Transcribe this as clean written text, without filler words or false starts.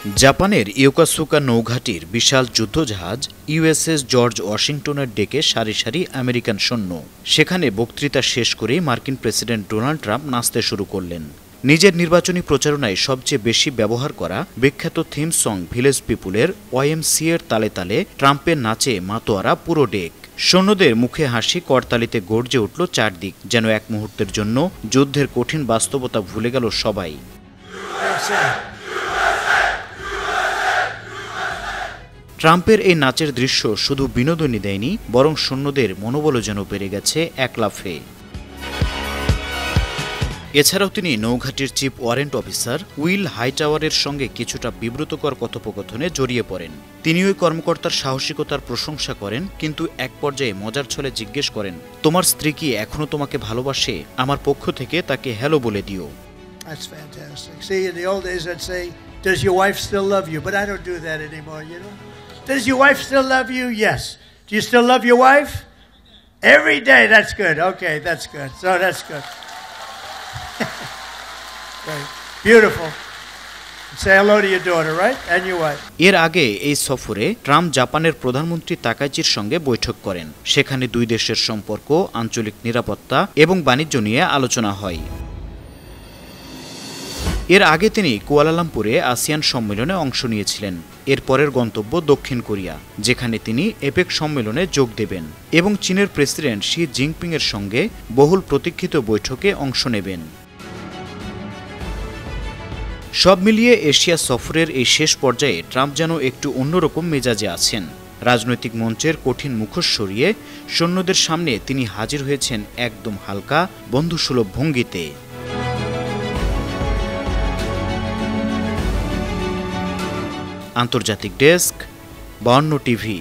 জাপানের ইয়োকাসুকা নৌঘাটির বিশাল যুদ্ধজাহাজ USS George ওয়াশিংটনের ডেকে সারি সারি আমেরিকান সৈন্য। সেখানে বক্তৃতা শেষ করেই মার্কিন প্রেসিডেন্ট ডোনাল্ড ট্রাম্প নাচতে শুরু করলেন। নিজের নির্বাচনী প্রচারণায় সবচেয়ে বেশি ব্যবহার করা বিখ্যাত থিম সং ভিলেজ পিপুলের ওয়াইএমসি এর তালে তালে ট্রাম্পের নাচে মাতোয়ারা পুরো ডেক। সৈন্যদের মুখে হাসি, করতালিতে গর্জে উঠল চারদিক। যেন এক মুহূর্তের জন্য যুদ্ধের কঠিন বাস্তবতা ভুলে গেল সবাই। ট্রাম্পের এই নাচের দৃশ্য শুধু বিনোদনই দেয়নি, বরং সৈন্যদের মনোবলও যেন বেড়ে গেছে এক লাফে। এছাড়াও তিনি নৌঘাটির চিফ ওয়ারেন্ট অফিসার উইল হাইটাওয়ারের সঙ্গে কিছুটা বিব্রতকর কথোপকথনে জড়িয়ে পড়েন। তিনি ওই কর্মকর্তার সাহসিকতার প্রশংসা করেন, কিন্তু এক পর্যায়ে মজার ছলে জিজ্ঞেস করেন, তোমার স্ত্রী কি এখনো তোমাকে ভালোবাসে? আমার পক্ষ থেকে তাকে হ্যালো বলে দিও। That's fantastic. See, in the old days I'd say, does your wife still love you? But I don't do that anymore, you know. Does your wife still love you? Yes. Do you still love your wife? Every day. That's good. Okay, that's good. So that's good. Right. Beautiful. Say hello to your daughter, right? And your wife. এর আগে এই সফরে Trump জাপানের প্রধানমন্ত্রী তাকাইচির সঙ্গে বৈঠক করেন। সেখানে দুই দেশের সম্পর্ক, আঞ্চলিক নিরাপত্তা এবং বাণিজ্য নিয়ে আলোচনা হয়। এর আগে তিনি কুয়ালালামপুরে আসিয়ান সম্মেলনে অংশ নিয়েছিলেন। এর পরের গন্তব্য দক্ষিণ কোরিয়া, যেখানে তিনি এপেক সম্মেলনে যোগ দেবেন এবং চীনের প্রেসিডেন্ট শি জিনপিং এর সঙ্গে বহুল প্রতীক্ষিত বৈঠকে অংশ নেবেন। সব মিলিয়ে এশিয়া সফরের এই শেষ পর্যায়ে ট্রাম্প যেন একটু অন্যরকম মেজাজে আছেন। রাজনৈতিক মঞ্চের কঠিন মুখোশ সরিয়ে সৈন্যদের সামনে তিনি হাজির হয়েছেন একদম হালকা, বন্ধুসুলভ ভঙ্গিতে। আন্তর্জাতিক ডেস্ক, 52 টিভি।